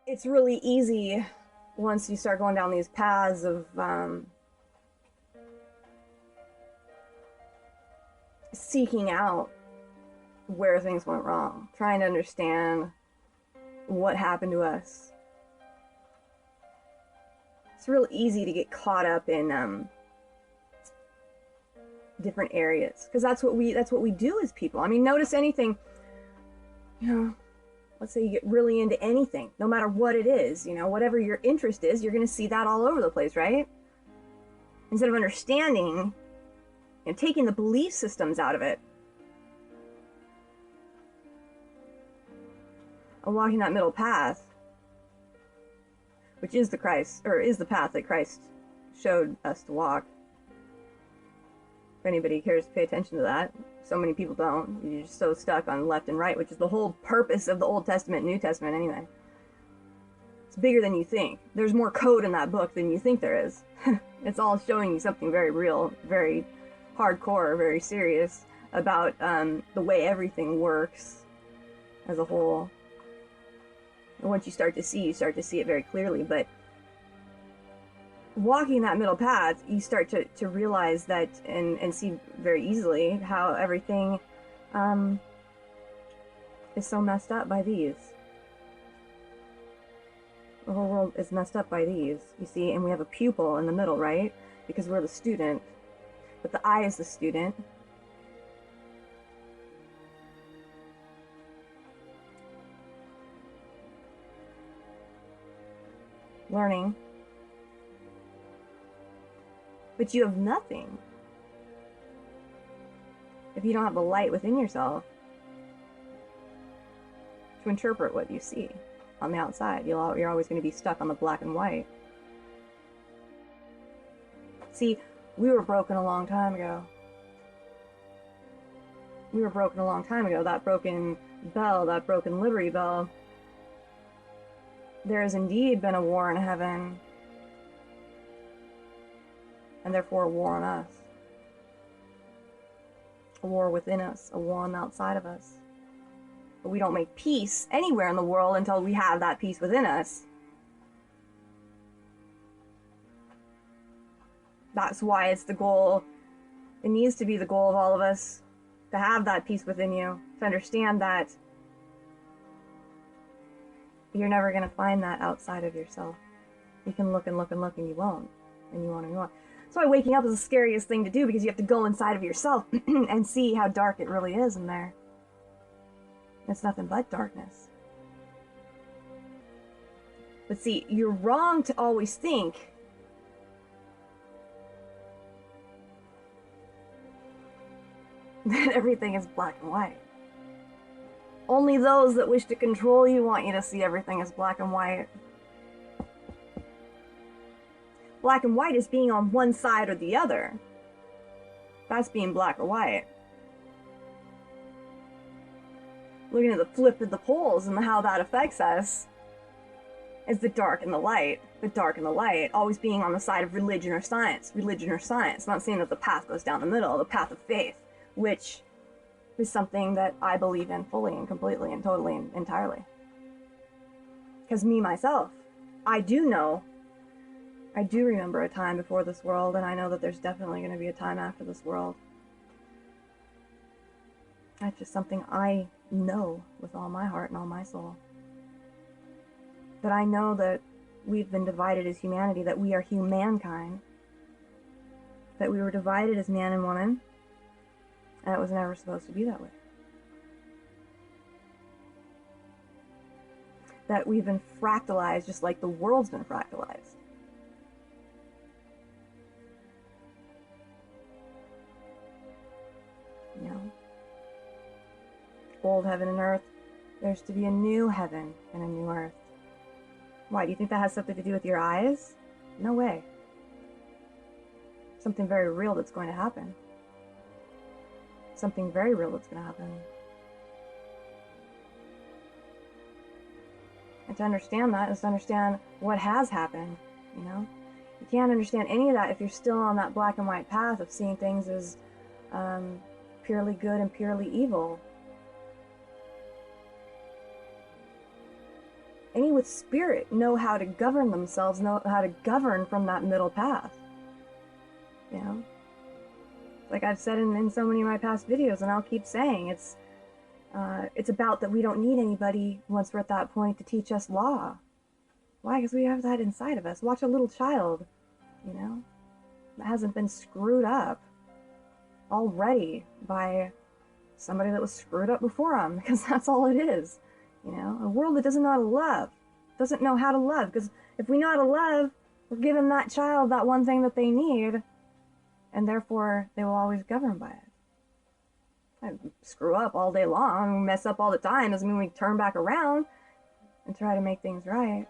it's really easy once you start going down these paths of seeking out where things went wrong, trying to understand what happened to us. It's real easy to get caught up in different areas, because that's what we do as people. I mean, notice anything, you know, let's say you get really into anything, no matter what it is, you know, whatever your interest is, you're going to see that all over the place, right? Instead of understanding and taking the belief systems out of it, and walking that middle path, which is the Christ, or is the path that Christ showed us to walk. If anybody cares to pay attention to that. So many people don't. You're just so stuck on left and right, which is the whole purpose of the Old Testament and New Testament anyway. It's bigger than you think. There's more code in that book than you think there is. It's all showing you something very real, very hardcore, very serious about the way everything works as a whole. And once you start to see it very clearly. But walking that middle path, you start to realize that and see very easily how everything is so messed up by these. The whole world is messed up by these, you see, and we have a pupil in the middle, right? Because we're the student, but the I is the student. Learning. But you have nothing if you don't have the light within yourself to interpret what you see on the outside. You're always going to be stuck on the black and white. See, we were broken a long time ago. We were broken a long time ago. That broken bell, that broken Liberty Bell. There has indeed been a war in heaven, and therefore a war on us. A war within us, a war on the outside of us. But we don't make peace anywhere in the world until we have that peace within us. That's why it's the goal. It needs to be the goal of all of us to have that peace within you, to understand that you're never going to find that outside of yourself. You can look and look and look and you won't. And you won't and you won't. That's why waking up is the scariest thing to do, because you have to go inside of yourself and see how dark it really is in there. It's nothing but darkness. But see, you're wrong to always think that everything is black and white. Only those that wish to control you want you to see everything as black and white. Black and white is being on one side or the other. That's being black or white. Looking at the flip of the poles and how that affects us is the dark and the light. The dark and the light, always being on the side of religion or science. Religion or science. I'm not saying that the path goes down the middle, the path of faith, which is something that I believe in fully and completely and totally and entirely. Because me, myself, I do remember a time before this world, and I know that there's definitely going to be a time after this world. That's just something I know with all my heart and all my soul. That I know that we've been divided as humanity, that we are humankind, that we were divided as man and woman, and it was never supposed to be that way. That we've been fractalized just like the world's been fractalized. You know? Old heaven and earth, there's to be a new heaven and a new earth. Why, do you think that has something to do with your eyes? No way. Something very real that's going to happen. Something very real that's going to happen. And to understand that is to understand what has happened, you know? You can't understand any of that if you're still on that black and white path of seeing things as purely good and purely evil. Any with spirit know how to govern themselves, know how to govern from that middle path. You know? Like I've said in so many of my past videos, and I'll keep saying, it's about that we don't need anybody once we're at that point to teach us law. Why? Because we have that inside of us. Watch a little child, you know, that hasn't been screwed up already by somebody that was screwed up before them, because that's all it is. You know, a world that doesn't know how to love, doesn't know how to love, because if we know how to love, we're giving that child that one thing that they need, and therefore they will always govern by it. I screw up all day long, we mess up all the time, doesn't mean we turn back around and try to make things right.